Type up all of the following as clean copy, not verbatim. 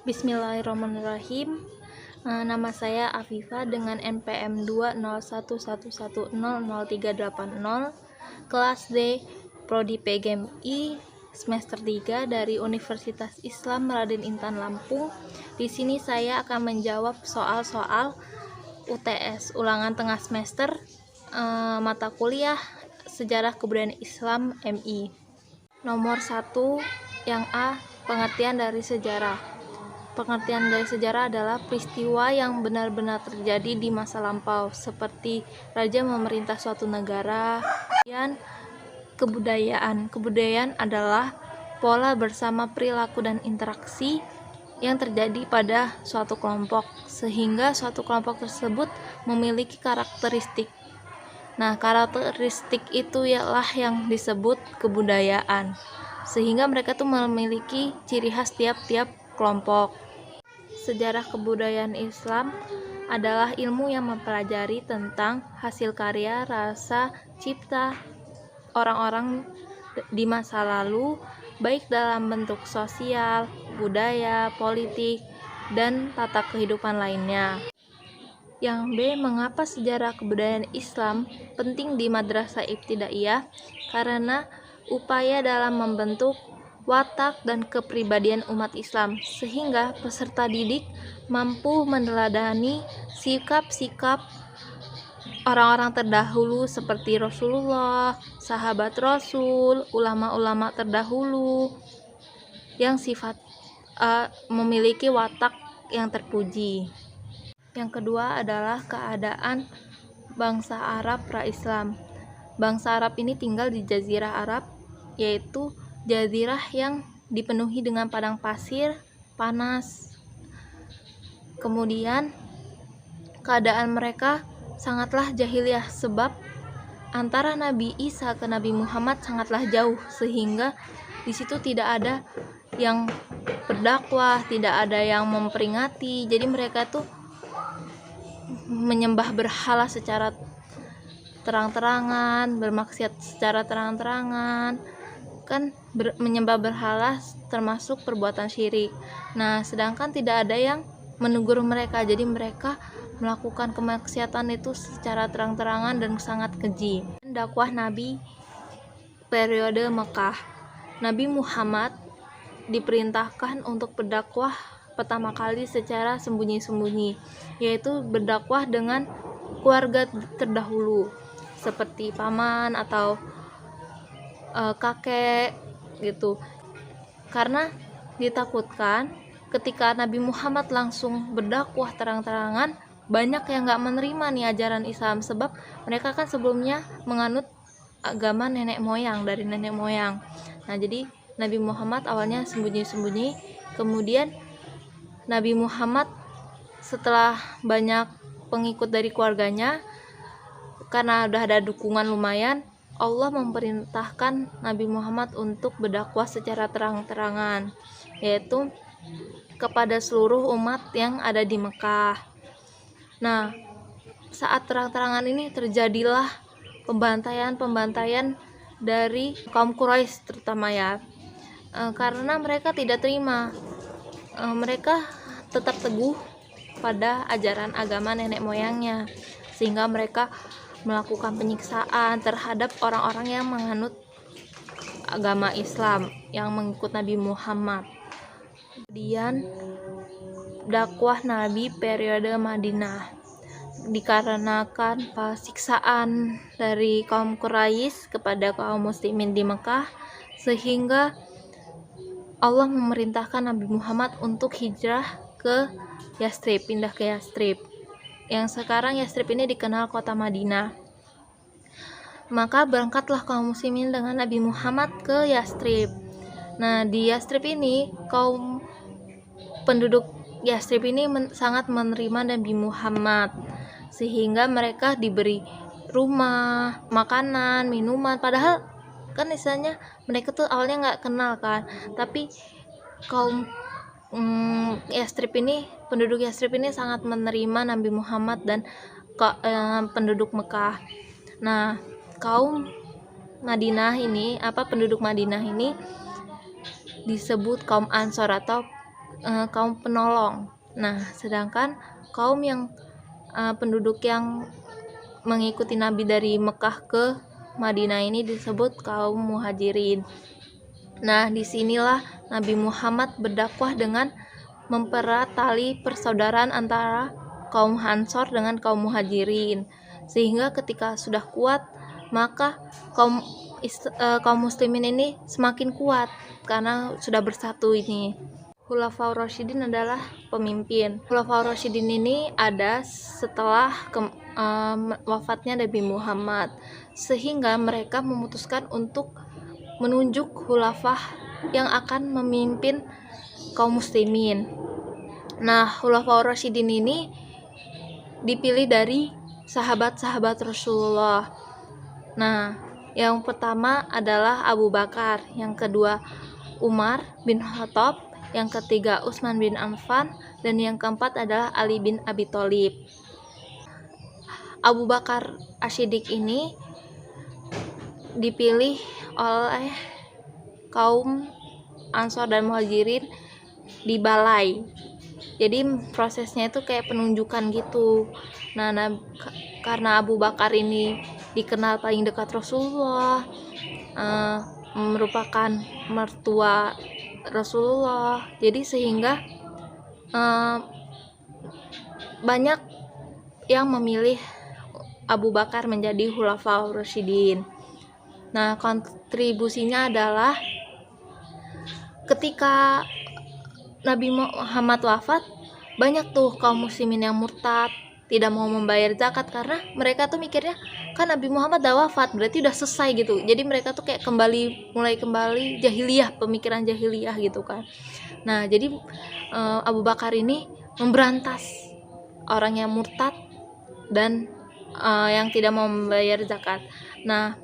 Bismillahirrahmanirrahim. Nama saya Afifa dengan NPM 20111000380, kelas D, Prodi PGMI semester 3 dari Universitas Islam Raden Intan Lampung. Di sini saya akan menjawab soal-soal UTS ulangan tengah semester mata kuliah Sejarah Kebudayaan Islam MI. Nomor 1 yang A, pengertian dari sejarah. Pengertian dari sejarah adalah peristiwa yang benar-benar terjadi di masa lampau, seperti raja memerintah suatu negara. Kemudian kebudayaan. Kebudayaan adalah pola bersama perilaku dan interaksi yang terjadi pada suatu kelompok, sehingga suatu kelompok tersebut memiliki karakteristik. Nah, karakteristik itu ialah yang disebut kebudayaan, sehingga mereka tuh memiliki ciri khas tiap-tiap kelompok. Sejarah kebudayaan Islam adalah ilmu yang mempelajari tentang hasil karya, rasa, cipta orang-orang di masa lalu, baik dalam bentuk sosial, budaya, politik, dan tata kehidupan lainnya. Yang B, mengapa sejarah kebudayaan Islam penting di madrasah ibtidaiyah? Karena upaya dalam membentuk watak dan kepribadian umat Islam, sehingga peserta didik mampu meneladani sikap-sikap orang-orang terdahulu seperti Rasulullah, sahabat Rasul, ulama-ulama terdahulu yang memiliki watak yang terpuji. Yang kedua adalah keadaan bangsa Arab pra-Islam. Bangsa Arab ini tinggal di Jazirah Arab, yaitu jazirah yang dipenuhi dengan padang pasir, panas. Kemudian keadaan mereka sangatlah jahiliyah, sebab antara Nabi Isa ke Nabi Muhammad sangatlah jauh, sehingga di situ tidak ada yang berdakwah, tidak ada yang memperingati. Jadi mereka tuh menyembah berhala secara terang-terangan, bermaksiat secara terang-terangan. Kan menyembah berhala termasuk perbuatan syirik. Nah, sedangkan tidak ada yang menegur mereka, jadi mereka melakukan kemaksiatan itu secara terang-terangan dan sangat keji. Dakwah Nabi periode Mekah. Nabi Muhammad diperintahkan untuk berdakwah pertama kali secara sembunyi-sembunyi, yaitu berdakwah dengan keluarga terdahulu seperti paman atau kakek gitu, karena ditakutkan ketika Nabi Muhammad langsung berdakwah terang-terangan, banyak yang gak menerima nih ajaran Islam, sebab mereka kan sebelumnya menganut agama nenek moyang, dari nenek moyang. Nah, jadi Nabi Muhammad awalnya sembunyi-sembunyi, kemudian Nabi Muhammad setelah banyak pengikut dari keluarganya, karena udah ada dukungan lumayan, Allah memerintahkan Nabi Muhammad untuk berdakwah secara terang-terangan, yaitu kepada seluruh umat yang ada di Mekah. Nah, saat terang-terangan ini terjadilah pembantaian dari kaum Quraisy terutama ya, karena mereka tidak terima. Mereka tetap teguh pada ajaran agama nenek moyangnya, sehingga mereka melakukan penyiksaan terhadap orang-orang yang menganut agama Islam, yang mengikut Nabi Muhammad. Kemudian dakwah Nabi periode Madinah, dikarenakan siksaan dari kaum Quraisy kepada kaum muslimin di Mekah, sehingga Allah memerintahkan Nabi Muhammad untuk hijrah ke Yastrib, pindah ke Yastrib, yang sekarang Yastrib ini dikenal kota Madinah. Maka berangkatlah kaum muslimin dengan Nabi Muhammad ke Yastrib. Nah, di Yastrib ini kaum penduduk Yastrib ini sangat menerima Nabi Muhammad, sehingga mereka diberi rumah, makanan, minuman, padahal kan istilahnya mereka tuh awalnya nggak kenal kan, tapi kaum Yastrib ini, penduduk Yastrib ini sangat menerima Nabi Muhammad dan penduduk Mekah. Nah, kaum Madinah ini, penduduk Madinah ini disebut kaum Ansor atau kaum penolong. Nah, sedangkan kaum yang penduduk yang mengikuti Nabi dari Mekah ke Madinah ini disebut kaum muhajirin. Nah, disinilah Nabi Muhammad berdakwah dengan mempererat tali persaudaraan antara kaum Ansor dengan kaum muhajirin, sehingga ketika sudah kuat maka kaum muslimin ini semakin kuat karena sudah bersatu ini. Khulafaur Rasyidin adalah pemimpin. Khulafaur Rasyidin ini ada setelah wafatnya Nabi Muhammad, sehingga mereka memutuskan untuk menunjuk khulafah yang akan memimpin kaum muslimin. Nah, Khulafaur Rasyidin ini dipilih dari sahabat-sahabat Rasulullah. Nah, yang pertama adalah Abu Bakar, yang kedua Umar bin Khattab, yang ketiga Utsman bin Affan, dan yang keempat adalah Ali bin Abi Thalib. Abu Bakar Asy-Siddiq ini dipilih oleh kaum Ansor dan Muhajirin di balai. Jadi prosesnya itu kayak penunjukan gitu. Nah, karena Abu Bakar ini dikenal paling dekat Rasulullah, merupakan mertua Rasulullah, jadi sehingga banyak yang memilih Abu Bakar menjadi Khulafaur Rasyidin. Nah, kontribusinya adalah ketika Nabi Muhammad wafat, banyak tuh kaum muslimin yang murtad, tidak mau membayar zakat karena mereka tuh mikirnya kan Nabi Muhammad udah wafat, berarti udah selesai gitu. Jadi mereka tuh kayak mulai kembali jahiliyah, pemikiran jahiliyah gitu kan. Nah, jadi Abu Bakar ini memberantas orang yang murtad dan yang tidak mau membayar zakat. Nah,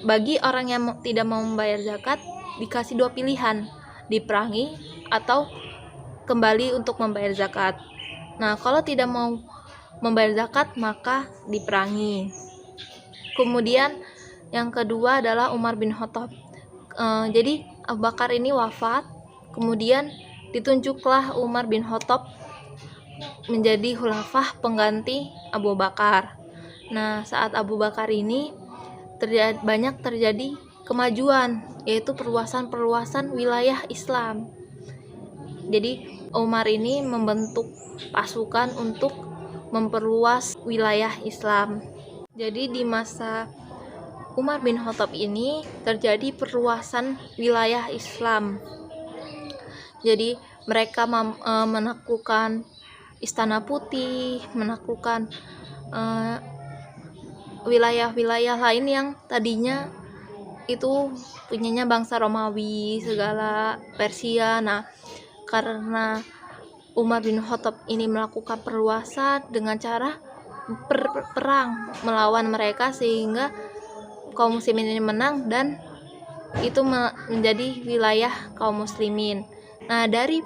bagi orang yang tidak mau membayar zakat dikasih dua pilihan, diperangi atau kembali untuk membayar zakat. Nah, kalau tidak mau membayar zakat maka diperangi. Kemudian yang kedua adalah Umar bin Khattab. Jadi Abu Bakar ini wafat, kemudian ditunjuklah Umar bin Khattab menjadi khulafah pengganti Abu Bakar. Nah, saat Abu Bakar ini banyak terjadi kemajuan, yaitu perluasan wilayah Islam. Jadi Umar ini membentuk pasukan untuk memperluas wilayah Islam. Jadi di masa Umar bin Khattab ini terjadi perluasan wilayah Islam. Jadi mereka menaklukkan Istana Putih, menaklukkan wilayah-wilayah lain yang tadinya itu punyanya bangsa Romawi, segala Persia. Nah, karena Umar bin Khattab ini melakukan perluasan dengan cara perang melawan mereka, sehingga kaum muslimin ini menang dan itu menjadi wilayah kaum muslimin. Nah, dari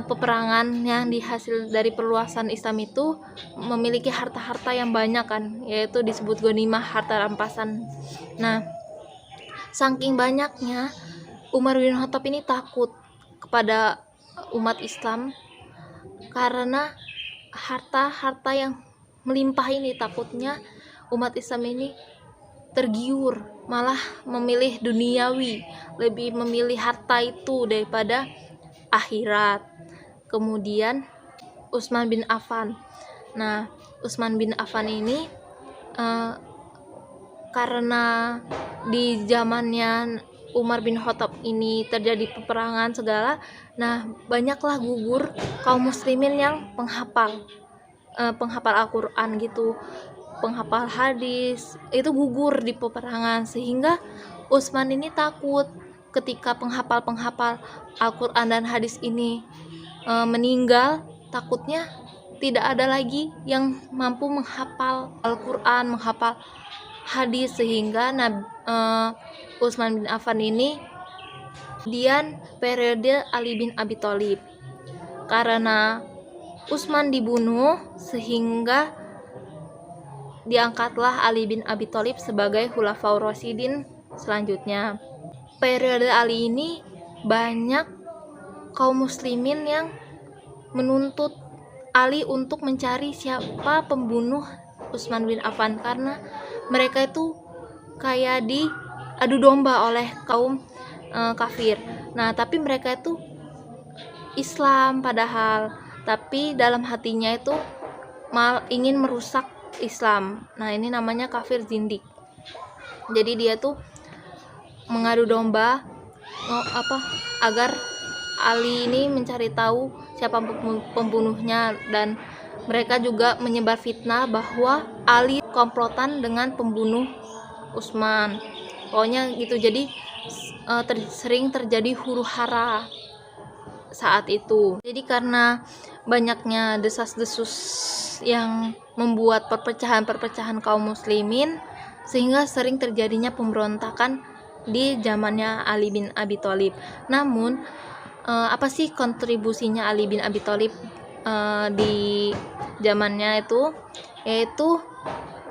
peperangan yang dihasil dari perluasan Islam itu memiliki harta-harta yang banyak kan, yaitu disebut ghanimah, harta rampasan. Nah, saking banyaknya Umar bin Khattab ini takut kepada umat Islam karena harta-harta yang melimpah ini. Takutnya umat Islam ini tergiur, malah memilih duniawi, lebih memilih harta itu daripada akhirat. Kemudian Utsman bin Affan. Nah, Utsman bin Affan ini karena di zamannya Umar bin Khattab ini terjadi peperangan segala, nah banyaklah gugur kaum muslimin yang penghafal Al-Quran gitu, penghafal hadis, itu gugur di peperangan, sehingga Utsman ini takut ketika penghafal Al-Quran dan hadis ini meninggal, takutnya tidak ada lagi yang mampu menghafal Al-Quran, menghafal hadis, sehingga Utsman bin Affan ini kemudian periode Ali bin Abi Thalib. Karena Utsman dibunuh, sehingga diangkatlah Ali bin Abi Thalib sebagai Khulafaur Rasyidin selanjutnya. Periode Ali ini banyak kaum muslimin yang menuntut Ali untuk mencari siapa pembunuh Utsman bin Affan, karena mereka itu kayak diadu domba oleh kaum kafir. Nah, tapi mereka itu Islam padahal, tapi dalam hatinya itu ingin merusak Islam. Nah, ini namanya kafir zindik. Jadi dia tuh mengadu domba agar Ali ini mencari tahu siapa pembunuhnya, dan mereka juga menyebar fitnah bahwa Ali komplotan dengan pembunuh Utsman. Pokoknya gitu. Jadi sering terjadi huru-hara saat itu. Jadi karena banyaknya desas-desus yang membuat perpecahan kaum muslimin, sehingga sering terjadinya pemberontakan di zamannya Ali bin Abi Thalib. Namun apa sih kontribusinya Ali bin Abi Thalib di zamannya itu? Yaitu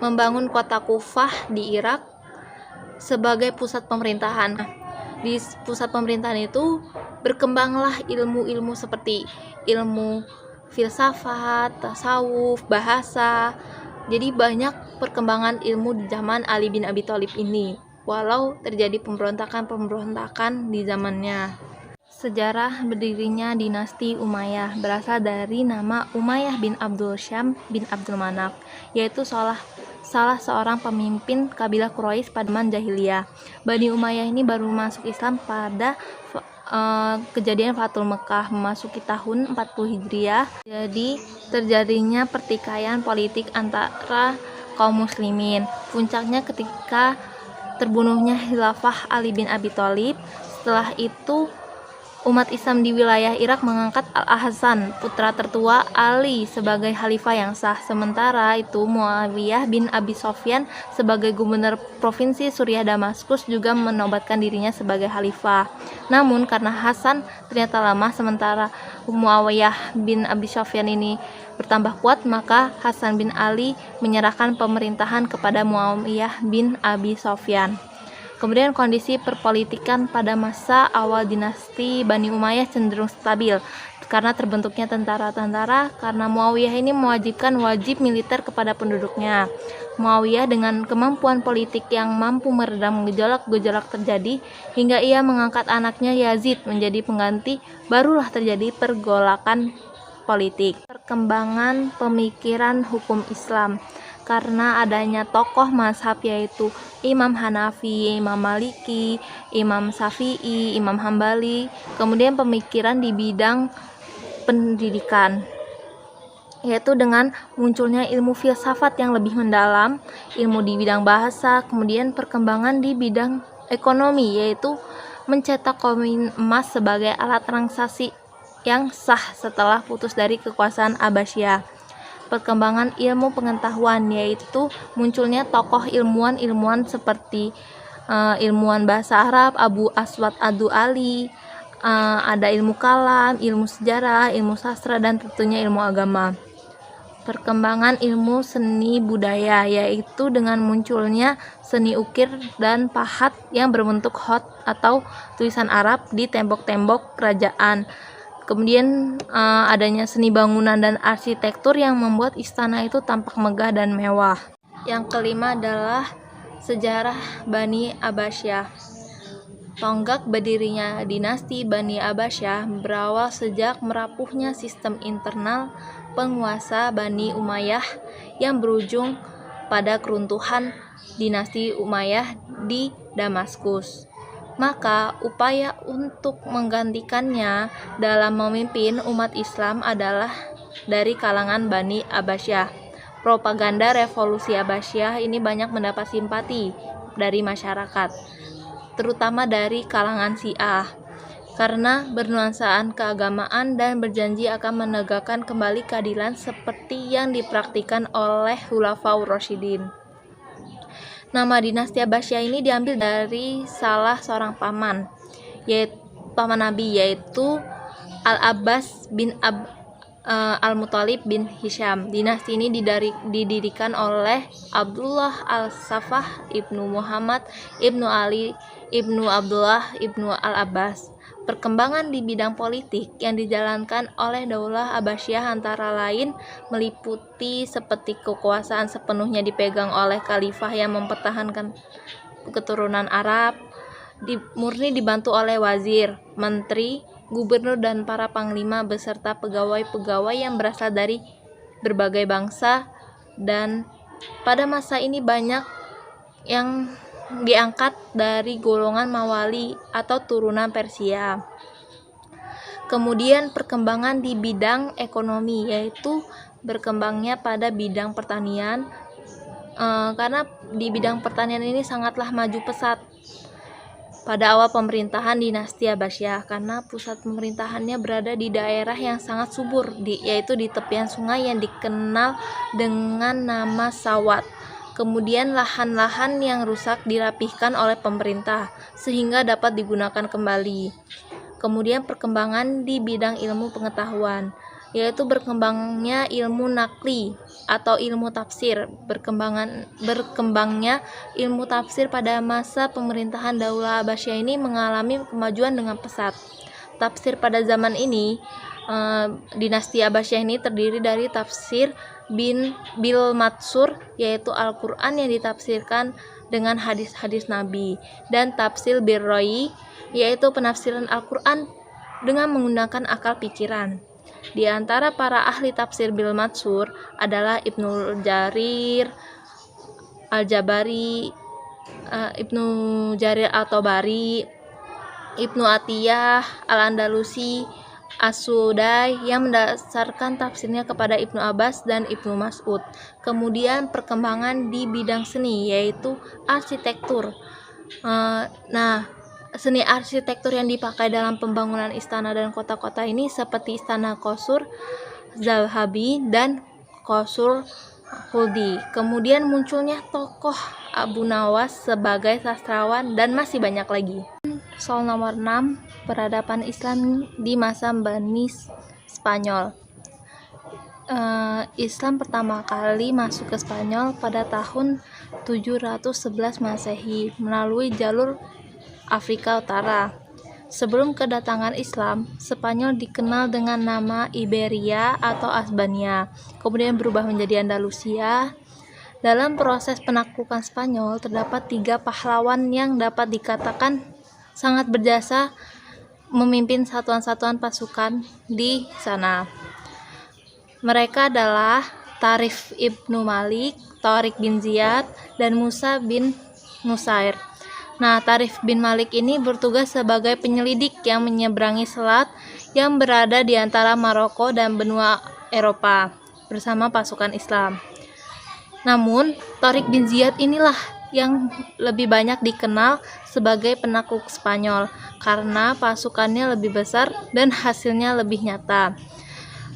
membangun kota Kufah di Irak sebagai pusat pemerintahan. Di pusat pemerintahan itu berkembanglah ilmu-ilmu seperti ilmu filsafat, tasawuf, bahasa. Jadi banyak perkembangan ilmu di zaman Ali bin Abi Thalib ini, walau terjadi pemberontakan di zamannya. Sejarah berdirinya dinasti Umayyah berasal dari nama Umayyah bin Abdul Syam bin Abdul Manaf, yaitu salah seorang pemimpin kabilah Quraisy pada zaman jahiliyah. Bani Umayyah ini baru masuk Islam pada kejadian Fathul Mekah memasuki tahun 40 Hijriah. Jadi terjadinya pertikaian politik antara kaum muslimin. Puncaknya ketika terbunuhnya khilafah Ali bin Abi Thalib. Setelah itu umat Islam di wilayah Irak mengangkat Al-Hasan, putra tertua Ali, sebagai khalifah yang sah. Sementara itu Muawiyah bin Abi Sofyan sebagai gubernur provinsi Suriah Damaskus juga menobatkan dirinya sebagai khalifah. Namun karena Hasan ternyata lemah sementara Muawiyah bin Abi Sofyan ini bertambah kuat, maka Hasan bin Ali menyerahkan pemerintahan kepada Muawiyah bin Abi Sofyan. Kemudian kondisi perpolitikan pada masa awal dinasti Bani Umayyah cenderung stabil karena terbentuknya tentara-tentara, karena Muawiyah ini mewajibkan wajib militer kepada penduduknya. Muawiyah dengan kemampuan politik yang mampu meredam gejolak-gejolak terjadi hingga ia mengangkat anaknya Yazid menjadi pengganti, barulah terjadi pergolakan politik. Perkembangan pemikiran hukum Islam karena adanya tokoh mazhab yaitu Imam Hanafi, Imam Maliki, Imam Syafi'i, Imam Hambali. Kemudian pemikiran di bidang pendidikan, yaitu dengan munculnya ilmu filsafat yang lebih mendalam, ilmu di bidang bahasa. Kemudian perkembangan di bidang ekonomi, yaitu mencetak koin emas sebagai alat transaksi yang sah setelah putus dari kekuasaan Abbasiyah. Perkembangan ilmu pengetahuan, yaitu munculnya tokoh ilmuwan seperti ilmuwan bahasa Arab Abu Aswad Ad-Du'ali, ada ilmu kalam, ilmu sejarah, ilmu sastra, dan tentunya ilmu agama. Perkembangan ilmu seni budaya, yaitu dengan munculnya seni ukir dan pahat yang berbentuk khot atau tulisan Arab di tembok-tembok kerajaan. Kemudian adanya seni bangunan dan arsitektur yang membuat istana itu tampak megah dan mewah. Yang kelima adalah sejarah Bani Abbasiyah. Tonggak berdirinya dinasti Bani Abbasiyah berawal sejak merapuhnya sistem internal penguasa Bani Umayyah yang berujung pada keruntuhan dinasti Umayyah di Damaskus. Maka upaya untuk menggantikannya dalam memimpin umat Islam adalah dari kalangan Bani Abbasiyah. Propaganda revolusi Abbasiyah ini banyak mendapat simpati dari masyarakat, terutama dari kalangan Syiah, karena bernuansaan keagamaan dan berjanji akan menegakkan kembali keadilan seperti yang dipraktikkan oleh Khulafaur Rasyidin. Nama dinasti Abbasiyah ini diambil dari salah seorang paman Nabi, yaitu Al-Abbas bin Al-Muthalib bin Hisham. Dinasti ini didirikan oleh Abdullah Al-Safah ibnu Muhammad ibnu Ali ibnu Abdullah ibnu Al-Abbas. Perkembangan di bidang politik yang dijalankan oleh Daulah Abbasiyah antara lain meliputi seperti kekuasaan sepenuhnya dipegang oleh khalifah yang mempertahankan keturunan Arab, murni dibantu oleh wazir, menteri, gubernur dan para panglima beserta pegawai-pegawai yang berasal dari berbagai bangsa, dan pada masa ini banyak yang diangkat dari golongan Mawali atau turunan Persia. Kemudian perkembangan di bidang ekonomi, yaitu berkembangnya pada bidang pertanian, karena di bidang pertanian ini sangatlah maju pesat pada awal pemerintahan dinasti Abbasiyah, karena pusat pemerintahannya berada di daerah yang sangat subur, yaitu di tepian sungai yang dikenal dengan nama Sawat. Kemudian lahan-lahan yang rusak dirapihkan oleh pemerintah sehingga dapat digunakan kembali. Kemudian perkembangan di bidang ilmu pengetahuan, yaitu berkembangnya ilmu nakli atau ilmu tafsir. Berkembangnya ilmu tafsir pada masa pemerintahan Daulah Abbasiyah ini mengalami kemajuan dengan pesat. Tafsir pada zaman ini, dinasti Abbasiyah ini terdiri dari tafsir bil matsur, yaitu Al-Quran yang ditafsirkan dengan hadis-hadis Nabi, dan tafsir bil roi, yaitu penafsiran Al-Quran dengan menggunakan akal pikiran. Di antara para ahli tafsir bil matsur adalah Ibnu Jarir Al-Jabari, Ibnu Jarir Al-Tabari, Ibnu Atiyah Al-Andalusi, As-Sudai yang mendasarkan tafsirnya kepada Ibnu Abbas dan Ibnu Mas'ud. Kemudian perkembangan di bidang seni, yaitu arsitektur. Seni arsitektur yang dipakai dalam pembangunan istana dan kota-kota ini seperti Istana Qasur Zahabi dan Qasur Khuldi. Kemudian munculnya tokoh Abu Nawas sebagai sastrawan dan masih banyak lagi. Soal nomor 6, peradaban Islam di masa Bani Spanyol. Islam pertama kali masuk ke Spanyol pada tahun 711 Masehi melalui jalur Afrika Utara. Sebelum kedatangan Islam, Spanyol dikenal dengan nama Iberia atau Asbania, kemudian berubah menjadi Andalusia. Dalam proses penaklukan Spanyol, terdapat 3 pahlawan yang dapat dikatakan sangat berjasa memimpin satuan-satuan pasukan di sana. Mereka adalah Tarif Ibnu Malik, Tariq bin Ziyad, dan Musa bin Nusair. Tarif bin Malik ini bertugas sebagai penyelidik yang menyeberangi selat yang berada di antara Maroko dan benua Eropa bersama pasukan Islam. Namun, Tariq bin Ziyad inilah yang lebih banyak dikenal sebagai penakluk Spanyol karena pasukannya lebih besar dan hasilnya lebih nyata.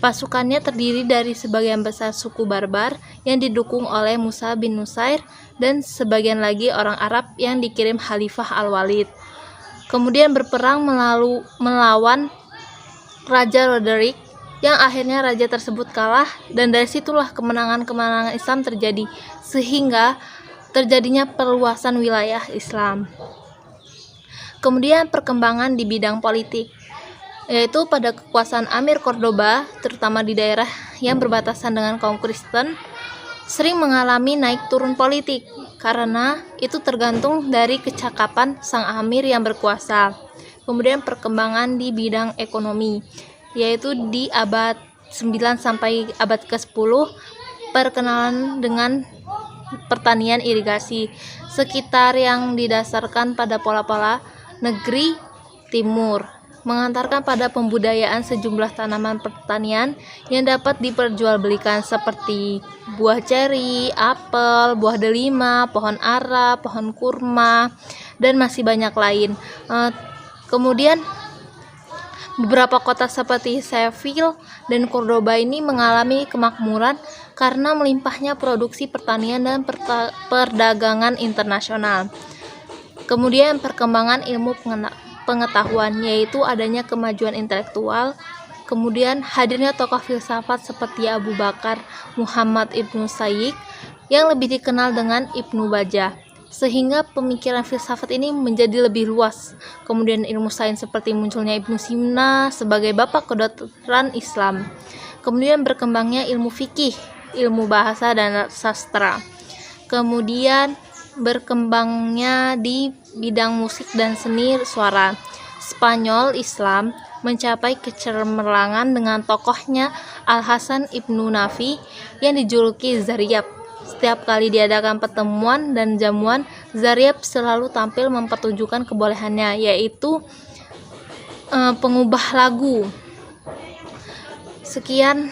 Pasukannya terdiri dari sebagian besar suku Barbar yang didukung oleh Musa bin Nusair dan sebagian lagi orang Arab yang dikirim Khalifah Al-Walid. Kemudian berperang melawan Raja Roderick yang akhirnya raja tersebut kalah, dan dari situlah kemenangan-kemenangan Islam terjadi sehingga terjadinya perluasan wilayah Islam. Kemudian perkembangan di bidang politik, yaitu pada kekuasaan Amir Cordoba, terutama di daerah yang berbatasan dengan kaum Kristen, sering mengalami naik turun politik karena itu tergantung dari kecakapan sang Amir yang berkuasa. Kemudian perkembangan di bidang ekonomi, yaitu di abad 9 sampai abad ke-10, perkenalan dengan pertanian irigasi sekitar yang didasarkan pada pola-pola negeri timur, mengantarkan pada pembudayaan sejumlah tanaman pertanian yang dapat diperjualbelikan seperti buah ceri, apel, buah delima, pohon ara, pohon kurma, dan masih banyak lain. Kemudian beberapa kota seperti Seville dan Cordoba ini mengalami kemakmuran karena melimpahnya produksi pertanian dan perdagangan internasional. Kemudian perkembangan ilmu pengetahuan, yaitu adanya kemajuan intelektual, kemudian hadirnya tokoh filsafat seperti Abu Bakar Muhammad Ibnu Sayyid yang lebih dikenal dengan Ibnu Bajjah. sehingga pemikiran filsafat ini menjadi lebih luas. Kemudian ilmu sains seperti munculnya Ibnu Sina sebagai bapak kedokteran Islam. Kemudian berkembangnya ilmu fikih, ilmu bahasa dan sastra. Kemudian berkembangnya di bidang musik dan seni suara. Spanyol Islam mencapai kecemerlangan dengan tokohnya Al-Hasan Ibnu Nafi yang dijuluki Zaryab. Setiap kali diadakan pertemuan dan jamuan, Zaryab selalu tampil mempertunjukkan kebolehannya, yaitu pengubah lagu. Sekian